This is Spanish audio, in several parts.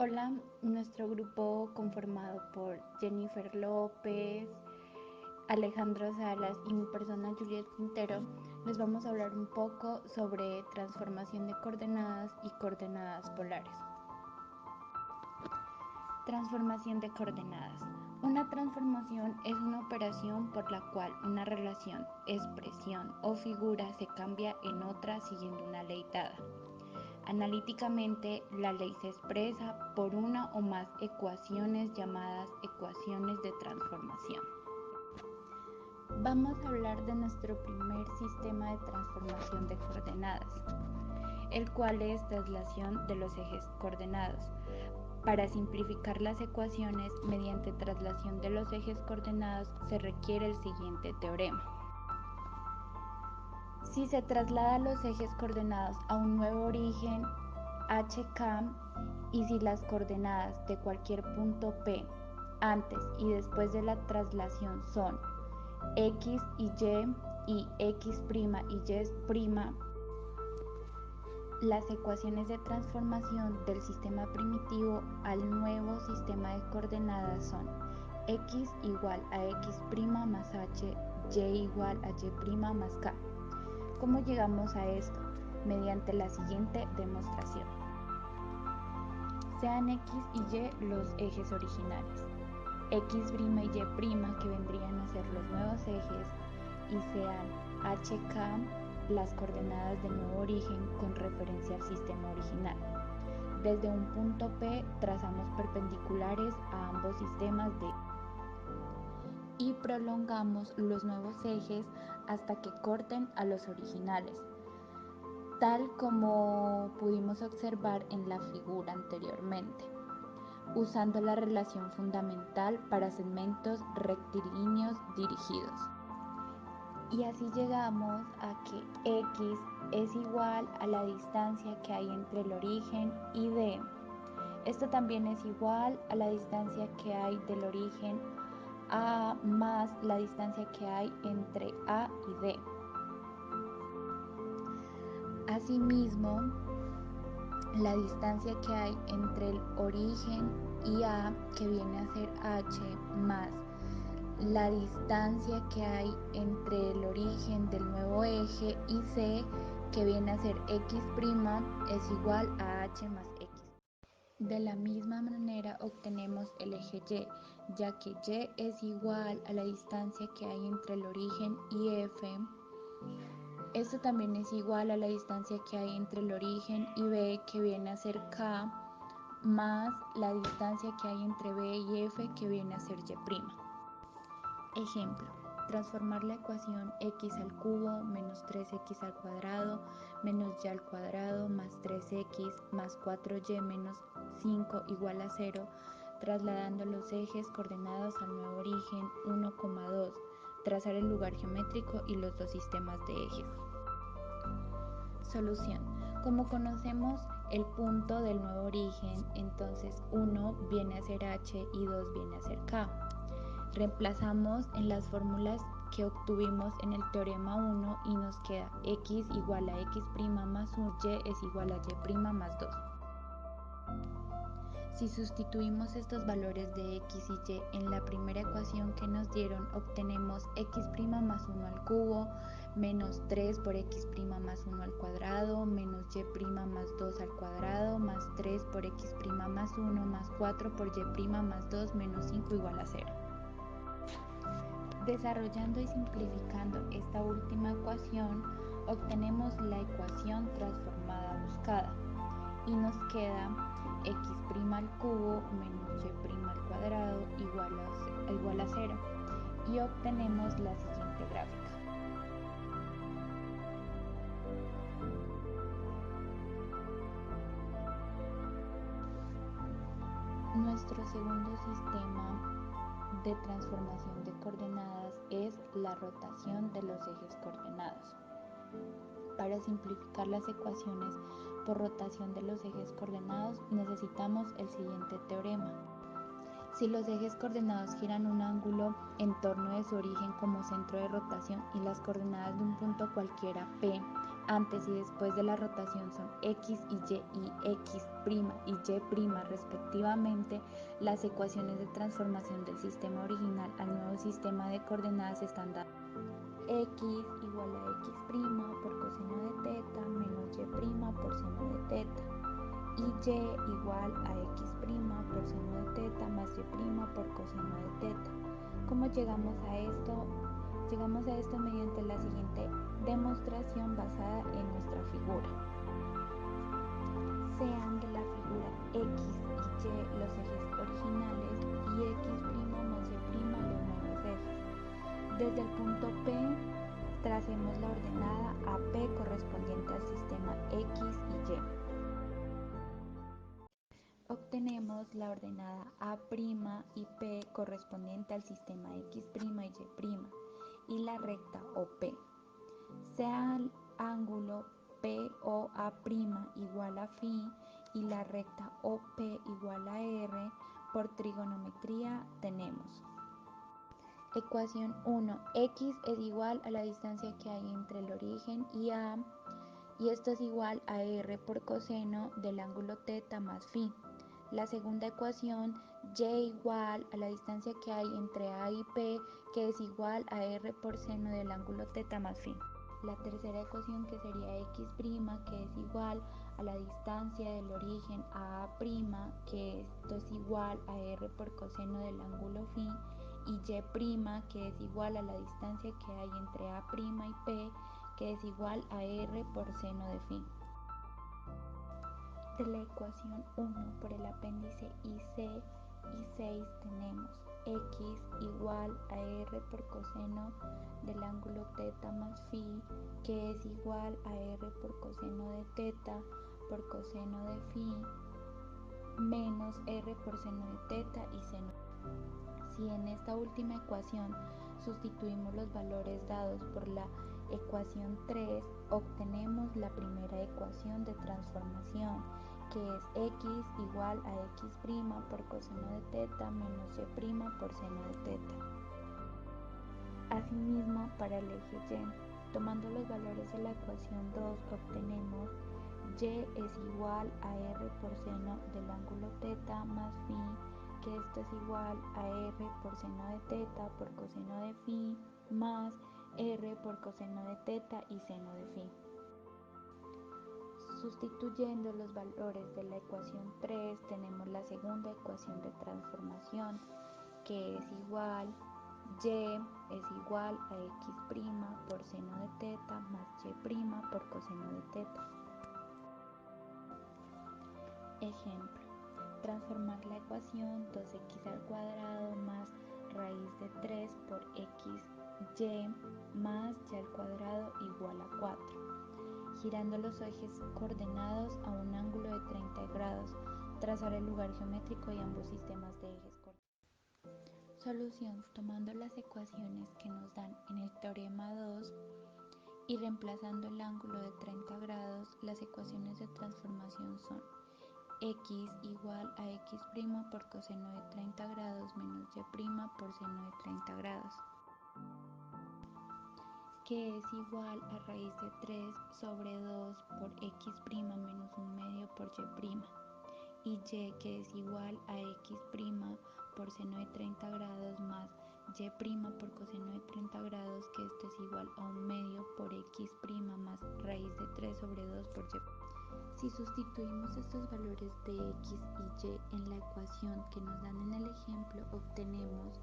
Hola, nuestro grupo conformado por Jennifer López, Alejandro Salas y mi persona Juliet Quintero, les vamos a hablar un poco sobre transformación de coordenadas y coordenadas polares. Transformación de coordenadas. Una transformación es una operación por la cual una relación, expresión o figura se cambia en otra siguiendo una ley dada. Analíticamente, la ley se expresa por una o más ecuaciones llamadas ecuaciones de transformación. Vamos a hablar de nuestro primer sistema de transformación de coordenadas, el cual es traslación de los ejes coordenados. Para simplificar las ecuaciones mediante traslación de los ejes coordenados se requiere el siguiente teorema. Si se traslada los ejes coordenados a un nuevo origen HK y si las coordenadas de cualquier punto P antes y después de la traslación son X y X' y Y', las ecuaciones de transformación del sistema primitivo al nuevo sistema de coordenadas son X igual a X' más H, Y igual a Y' más K. ¿Cómo llegamos a esto? Mediante la siguiente demostración. Sean X y Y los ejes originales, X' y Y' que vendrían a ser los nuevos ejes y sean HK las coordenadas del nuevo origen con referencia al sistema original. Desde un punto P trazamos perpendiculares a ambos sistemas y prolongamos los nuevos ejes hasta que corten a los originales, tal como pudimos observar en la figura anteriormente, usando la relación fundamental para segmentos rectilíneos dirigidos. Y así llegamos a que X es igual a la distancia que hay entre el origen y D. Esto también es igual a la distancia que hay del origen A más la distancia que hay entre A y D. Asimismo, la distancia que hay entre el origen y A, que viene a ser H, más la distancia que hay entre el origen del nuevo eje y C, que viene a ser X', es igual a H más X. De la misma manera obtenemos el eje Y, ya que Y es igual a la distancia que hay entre el origen y F. Esto también es igual a la distancia que hay entre el origen y B, que viene a ser K, más la distancia que hay entre B y F, que viene a ser Y'. Ejemplo, transformar la ecuación x al cubo menos 3x al cuadrado menos y al cuadrado más 3x más 4y menos 5 igual a 0, trasladando los ejes coordenados al nuevo origen 1,2, trazar el lugar geométrico y los dos sistemas de ejes. Solución. Como conocemos el punto del nuevo origen, entonces 1 viene a ser h y 2 viene a ser k. Reemplazamos en las fórmulas que obtuvimos en el teorema 1 y nos queda x igual a x' más 1, y es igual a y' más 2. Si sustituimos estos valores de x y y en la primera ecuación que nos dieron, obtenemos x' más 1 al cubo menos 3 por x' más 1 al cuadrado menos y' más 2 al cuadrado más 3 por x' más 1 más 4 por y' más 2 menos 5 igual a 0. Desarrollando y simplificando esta última ecuación, obtenemos la ecuación transformada buscada y nos queda x' al cubo menos y' al cuadrado igual a 0 y obtenemos la siguiente gráfica. Nuestro segundo sistema de transformación de coordenadas es la rotación de los ejes coordenados. Para simplificar las ecuaciones por rotación de los ejes coordenados necesitamos el siguiente teorema. Si los ejes coordenados giran un ángulo en torno de su origen como centro de rotación y las coordenadas de un punto cualquiera P antes y después de la rotación son x y x' y y' respectivamente, las ecuaciones de transformación del sistema original al nuevo sistema de coordenadas están dadas. X igual a x' por coseno de teta menos y' por seno de teta, y y igual a x' por seno de teta más y' por coseno de teta. ¿Cómo llegamos a esto? Llegamos a esto mediante la siguiente demostración basada en nuestra figura. Sean de la figura x y y los ejes originales y x' más y' los nuevos ejes. Desde el punto P, tracemos la ordenada AP correspondiente al sistema x y y. Obtenemos la ordenada A' y P correspondiente al sistema x' y y, y la recta OP. Sea el ángulo POA' igual a φ y la recta OP igual a R, por trigonometría tenemos. Ecuación 1. X es igual a la distancia que hay entre el origen y A, y esto es igual a R por coseno del ángulo θ más φ. La segunda ecuación, y igual a la distancia que hay entre A y P, que es igual a R por seno del ángulo θ más φ. La tercera ecuación, que sería x', que es igual a la distancia del origen a A', que esto es igual a R por coseno del ángulo φ, y y', que es igual a la distancia que hay entre A' y P, que es igual a R por seno de φ. De la ecuación 1 por el apéndice IC y 6 tenemos x igual a R por coseno del ángulo θ más φ, que es igual a R por coseno de θ por coseno de φ, menos R por seno de θ y seno. Si en esta última ecuación sustituimos los valores dados por la ecuación 3, obtenemos la primera ecuación de transformación, que es x igual a x' por coseno de θ menos y' por seno de θ. Asimismo, para el eje y, tomando los valores de la ecuación 2, obtenemos y es igual a R por seno del ángulo θ más φ, que esto es igual a R por seno de θ por coseno de φ más R por coseno de θ y seno de φ. Sustituyendo los valores de la ecuación 3, tenemos la segunda ecuación de transformación, que es igual, y es igual a x' por seno de θ más y' por coseno de θ. Ejemplo, transformar la ecuación 2x al cuadrado más raíz de 3 por xy más y al cuadrado igual a 4. Girando los ejes coordenados a un ángulo de 30 grados, trazar el lugar geométrico y ambos sistemas de ejes coordenados. Solución: tomando las ecuaciones que nos dan en el teorema 2 y reemplazando el ángulo de 30 grados, las ecuaciones de transformación son x igual a x' por coseno de 30 grados menos y' por seno de 30 grados, que es igual a raíz de 3 sobre 2 por x' menos 1/2 por y', que es igual a x' por seno de 30 grados más y' por coseno de 30 grados, que esto es igual a 1/2 por x' más raíz de 3 sobre 2 por y'. Si sustituimos estos valores de x y y en la ecuación que nos dan en el ejemplo, obtenemos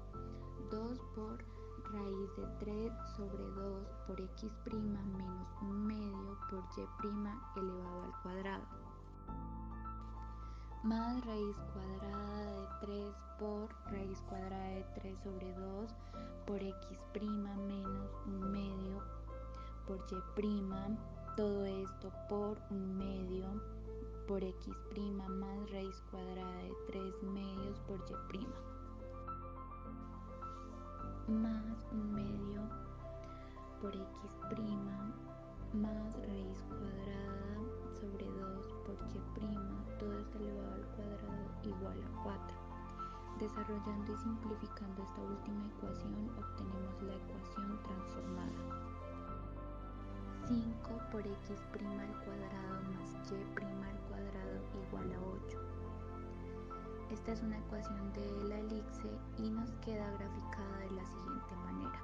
2 por raíz de 3 sobre 2 por x' menos 1/2 por y' elevado al cuadrado, más raíz cuadrada de 3 por raíz cuadrada de 3 sobre 2 por x' menos 1/2 por y', todo esto por 1/2 por x' más raíz cuadrada de 3 medios por y', más 1/2 por x' más raíz cuadrada sobre 2 por y', todo esto elevado al cuadrado igual a 4. Desarrollando y simplificando esta última ecuación, obtenemos la ecuación transformada. 5 por x' al cuadrado más y' al cuadrado igual a 8. Esta es una ecuación de la elipse y nos queda graficada de la siguiente manera.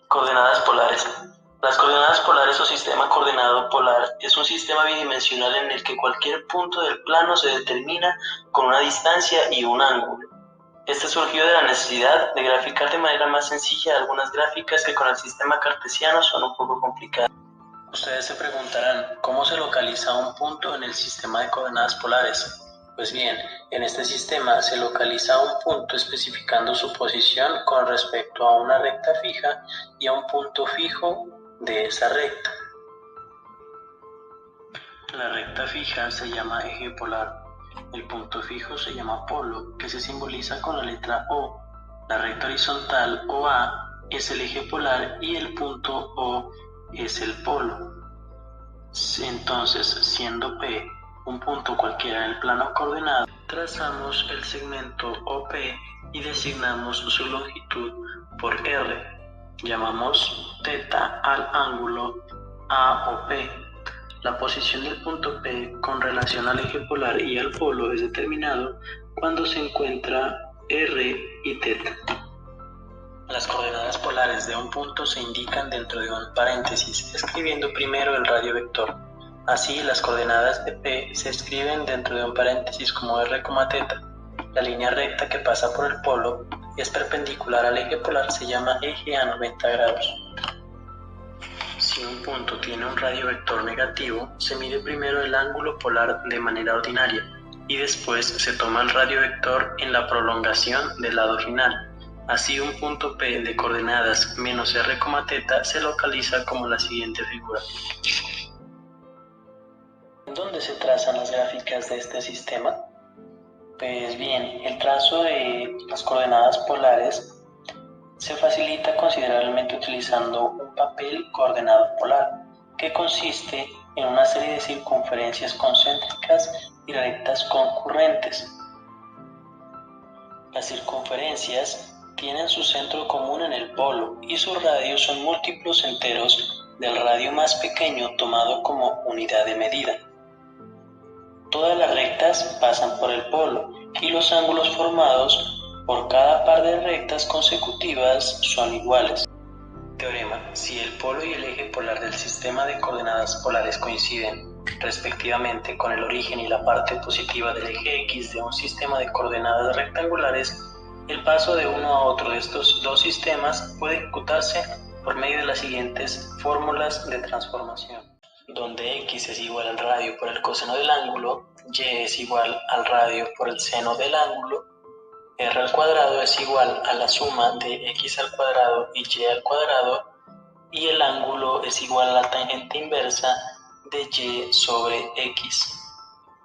Coordenadas polares. Las coordenadas polares o sistema coordenado polar es un sistema bidimensional en el que cualquier punto del plano se determina con una distancia y un ángulo. Este surgió de la necesidad de graficar de manera más sencilla algunas gráficas que con el sistema cartesiano son un poco complicadas. Ustedes se preguntarán, ¿cómo se localiza un punto en el sistema de coordenadas polares? Pues bien, en este sistema se localiza un punto especificando su posición con respecto a una recta fija y a un punto fijo de esa recta. La recta fija se llama eje polar. El punto fijo se llama polo, que se simboliza con la letra O. La recta horizontal OA es el eje polar y el punto O es el polo. Entonces, siendo P un punto cualquiera en el plano coordenado, trazamos el segmento OP y designamos su longitud por R. Llamamos θ al ángulo AOP. La posición del punto P con relación al eje polar y al polo es determinado cuando se encuentra R y θ. Las coordenadas polares de un punto se indican dentro de un paréntesis, escribiendo primero el radio vector. Así, las coordenadas de P se escriben dentro de un paréntesis como R, θ. La línea recta que pasa por el polo y es perpendicular al eje polar se llama eje a 90 grados. Si un punto tiene un radio vector negativo, se mide primero el ángulo polar de manera ordinaria y después se toma el radio vector en la prolongación del lado final. Así, un punto P de coordenadas menos R, θ se localiza como la siguiente figura. ¿Dónde se trazan las gráficas de este sistema? Pues bien, el trazo de las coordenadas polares se facilita considerablemente utilizando un papel coordenado polar, que consiste en una serie de circunferencias concéntricas y rectas concurrentes. Las circunferencias tienen su centro común en el polo y sus radios son múltiplos enteros del radio más pequeño tomado como unidad de medida. Todas las rectas pasan por el polo y los ángulos formados por cada par de rectas consecutivas son iguales. Teorema: si el polo y el eje polar del sistema de coordenadas polares coinciden, respectivamente, con el origen y la parte positiva del eje X de un sistema de coordenadas rectangulares, el paso de uno a otro de estos dos sistemas puede ejecutarse por medio de las siguientes fórmulas de transformación, donde X es igual al radio por el coseno del ángulo, Y es igual al radio por el seno del ángulo, R al cuadrado es igual a la suma de X al cuadrado y Y al cuadrado, y el ángulo es igual a la tangente inversa de Y sobre X.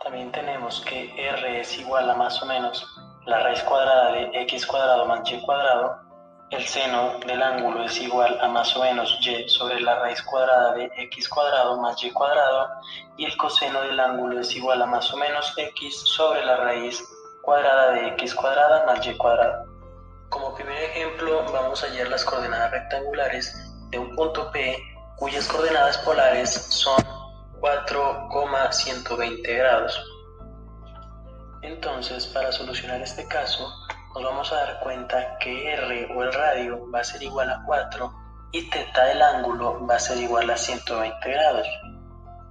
También tenemos que R es igual a más o menos la raíz cuadrada de X cuadrado más Y cuadrado, el seno del ángulo es igual a más o menos Y sobre la raíz cuadrada de X cuadrado más Y cuadrado, y el coseno del ángulo es igual a más o menos X sobre la raíz cuadrada de X cuadrada más Y cuadrado. Como primer ejemplo, vamos a hallar las coordenadas rectangulares de un punto P cuyas coordenadas polares son 4,120 grados. Entonces, para solucionar este caso, nos vamos a dar cuenta que R o el radio va a ser igual a 4 y θ el ángulo va a ser igual a 120 grados.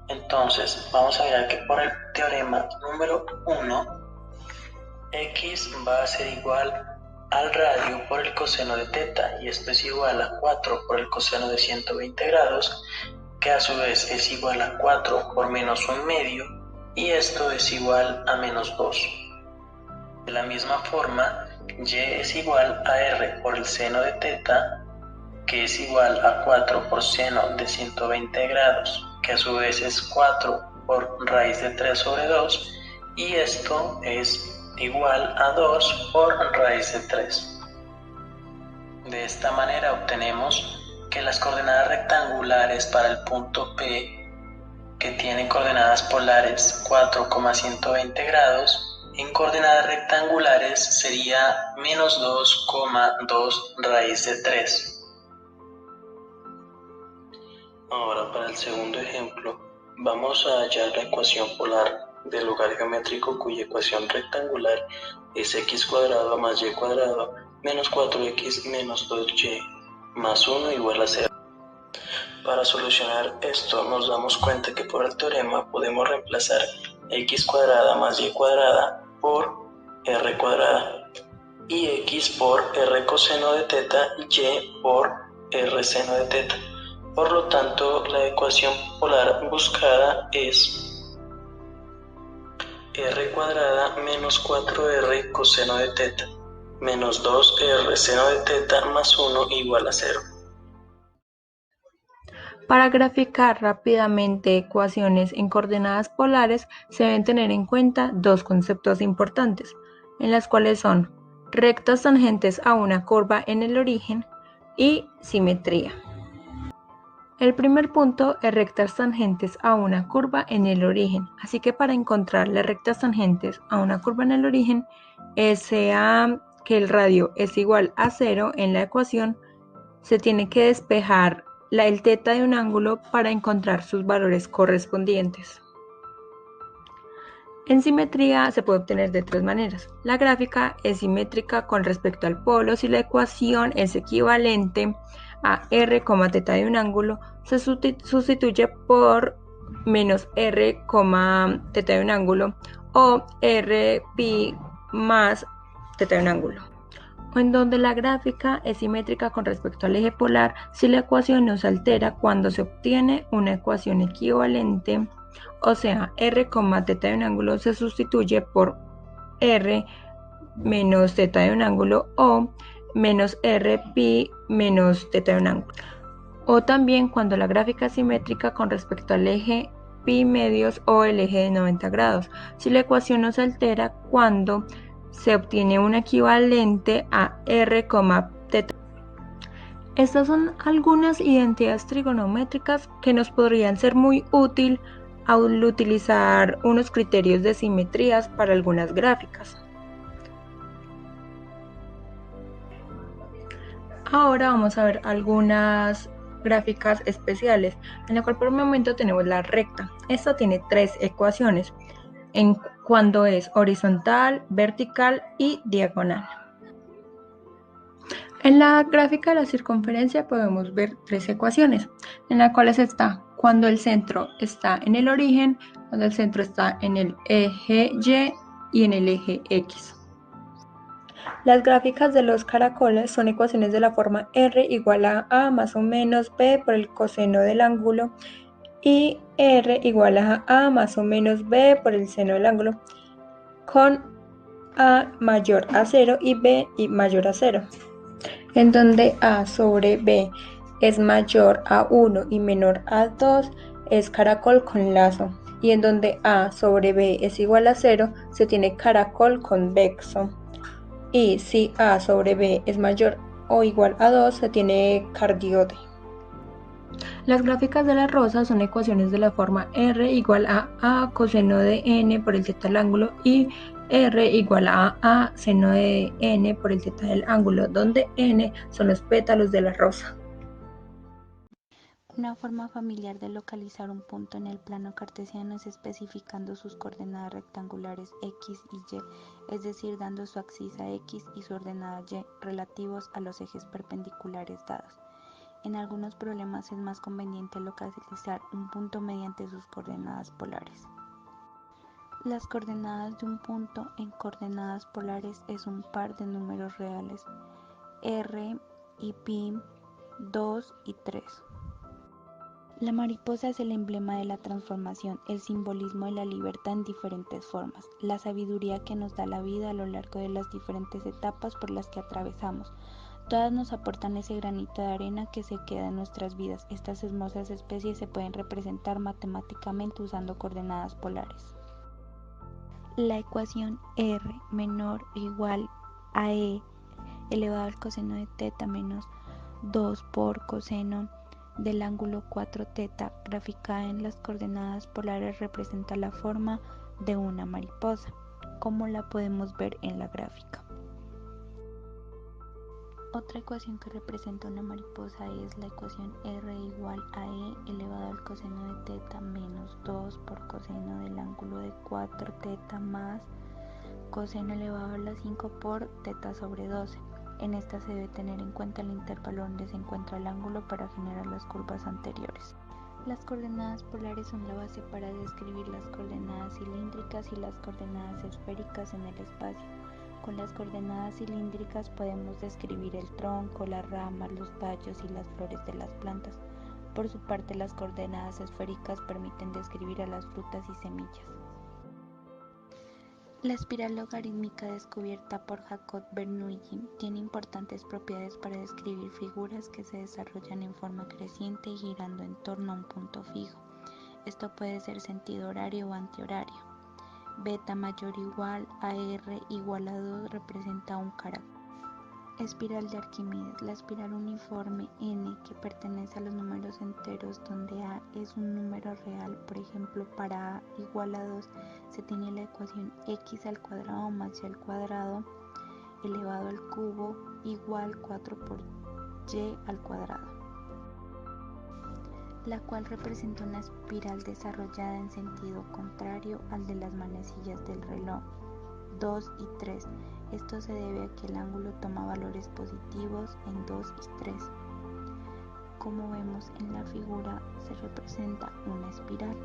Entonces, vamos a mirar que por el teorema número 1, X va a ser igual al radio por el coseno de θ, y esto es igual a 4 por el coseno de 120 grados, que a su vez es igual a 4 por menos 1/2, y esto es igual a menos 2. De la misma forma, Y es igual a R por el seno de θ, que es igual a 4 por seno de 120 grados, que a su vez es 4 por raíz de 3 sobre 2, y esto es igual a 2 por raíz de 3. De esta manera obtenemos que las coordenadas rectangulares para el punto P, que tiene coordenadas polares 4,120 grados, En coordenadas rectangulares sería menos 2,2 raíz de 3. Ahora para el segundo ejemplo, vamos a hallar la ecuación polar del lugar geométrico cuya ecuación rectangular es x cuadrado más y cuadrado menos 4x menos 2y más 1 igual a 0. Para solucionar esto nos damos cuenta que por el teorema podemos reemplazar x cuadrada más y cuadrada por r cuadrada y x por r coseno de teta y por r seno de teta. Por lo tanto, la ecuación polar buscada es r cuadrada menos 4r coseno de teta menos 2r seno de teta más 1 igual a 0. Para graficar rápidamente ecuaciones en coordenadas polares se deben tener en cuenta dos conceptos importantes, en las cuales son rectas tangentes a una curva en el origen y simetría. El primer punto es rectas tangentes a una curva en el origen, así que para encontrar las rectas tangentes a una curva en el origen, sea que el radio es igual a 0 en la ecuación, se tiene que despejar el teta de un ángulo para encontrar sus valores correspondientes. En simetría se puede obtener de tres maneras. La gráfica es simétrica con respecto al polo si la ecuación es equivalente a r, teta de un ángulo, se sustituye por menos r, teta de un ángulo o r pi más teta de un ángulo. O en donde la gráfica es simétrica con respecto al eje polar si la ecuación no se altera cuando se obtiene una ecuación equivalente, o sea, r, teta de un ángulo se sustituye por r menos teta de un ángulo o menos r pi menos teta de un ángulo. O también cuando la gráfica es simétrica con respecto al eje pi medios o el eje de 90 grados, si la ecuación no se altera cuando se obtiene un equivalente a r, teta. Estas son algunas identidades trigonométricas que nos podrían ser muy útil al utilizar unos criterios de simetrías para algunas gráficas. Ahora vamos a ver algunas gráficas especiales, en la cual por el momento tenemos la recta. Esta tiene tres ecuaciones, cuando es horizontal, vertical y diagonal. En la gráfica de la circunferencia podemos ver tres ecuaciones, en las cuales está cuando el centro está en el origen, cuando el centro está en el eje Y y en el eje X. Las gráficas de los caracoles son ecuaciones de la forma r igual a más o menos b por el coseno del ángulo y r igual a más o menos b por el seno del ángulo, con a mayor a 0 y b mayor a 0, en donde a sobre b es mayor a 1 y menor a 2 es caracol con lazo, y en donde a sobre b es igual a 0 se tiene caracol convexo, y si a sobre b es mayor o igual a 2 se tiene cardioide. Las gráficas de la rosa son ecuaciones de la forma r igual a coseno de n por el teta del ángulo y r igual a seno de n por el teta del ángulo, donde n son los pétalos de la rosa. Una forma familiar de localizar un punto en el plano cartesiano es especificando sus coordenadas rectangulares x y y, es decir, dando su axis a x y su ordenada y relativos a los ejes perpendiculares dados. En algunos problemas es más conveniente localizar un punto mediante sus coordenadas polares. Las coordenadas de un punto en coordenadas polares es un par de números reales, r y pi, 2 y 3. La mariposa es el emblema de la transformación, el simbolismo de la libertad en diferentes formas, la sabiduría que nos da la vida a lo largo de las diferentes etapas por las que atravesamos. Todas nos aportan ese granito de arena que se queda en nuestras vidas. Estas hermosas especies se pueden representar matemáticamente usando coordenadas polares. La ecuación r menor o igual a e elevado al coseno de teta menos 2 por coseno del ángulo 4 teta graficada en las coordenadas polares representa la forma de una mariposa. como la podemos ver en la gráfica. Otra ecuación que representa una mariposa es la ecuación R igual a E elevado al coseno de teta menos 2 por coseno del ángulo de 4 teta más coseno elevado a la 5 por teta sobre 12. En esta se debe tener en cuenta el intervalo donde se encuentra el ángulo para generar las curvas anteriores. Las coordenadas polares son la base para describir las coordenadas cilíndricas y las coordenadas esféricas en el espacio. Con las coordenadas cilíndricas podemos describir el tronco, las ramas, los tallos y las flores de las plantas. Por su parte, las coordenadas esféricas permiten describir a las frutas y semillas. La espiral logarítmica descubierta por Jacob Bernoulli tiene importantes propiedades para describir figuras que se desarrollan en forma creciente y girando en torno a un punto fijo. Esto puede ser sentido horario o antihorario. Beta mayor igual a R igual a 2 representa un carácter. Espiral de Arquímedes. La espiral uniforme n que pertenece a los números enteros donde a es un número real. Por ejemplo, para a igual a 2 se tiene la ecuación x al cuadrado más y al cuadrado elevado al cubo igual 4 por y al cuadrado, la cual representa una espiral desarrollada en sentido contrario al de las manecillas del reloj 2 y 3. Esto se debe a que el ángulo toma valores positivos en 2 y 3. Como vemos en la figura, se representa una espiral.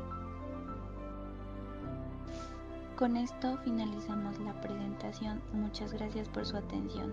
Con esto finalizamos la presentación. Muchas gracias por su atención.